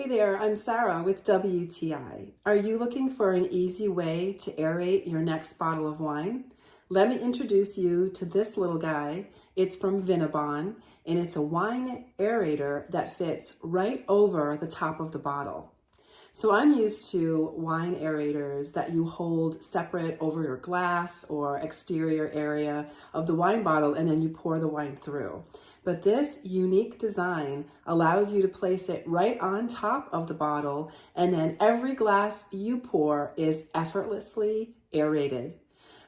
Hey there, I'm Sarah with WTI. Are you looking for an easy way to aerate your next bottle of wine? Let me introduce you to this little guy. It's from Vinabon, and it's a wine aerator that fits right over the top of the bottle. So I'm used to wine aerators that you hold separate over your glass or exterior area of the wine bottle, and then you pour the wine through. But this unique design allows you to place it right on top of the bottle, and then every glass you pour is effortlessly aerated.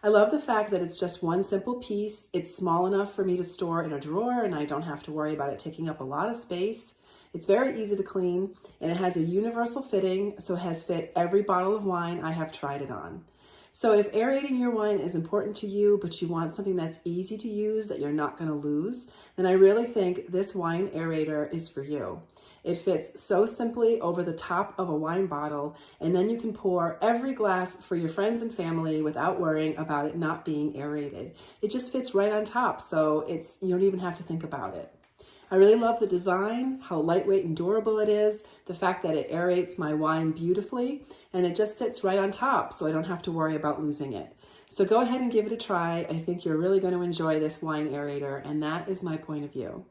I love the fact that it's just one simple piece. It's small enough for me to store in a drawer, and I don't have to worry about it taking up a lot of space. It's very easy to clean, and it has a universal fitting, so it has fit every bottle of wine I have tried it on. So if aerating your wine is important to you, but you want something that's easy to use that you're not going to lose, then I really think this wine aerator is for you. It fits so simply over the top of a wine bottle, and then you can pour every glass for your friends and family without worrying about it not being aerated. It just fits right on top, so you don't even have to think about it. I really love the design, how lightweight and durable it is, the fact that it aerates my wine beautifully, and it just sits right on top, so I don't have to worry about losing it. So go ahead and give it a try. I think you're really going to enjoy this wine aerator, and that is my point of view.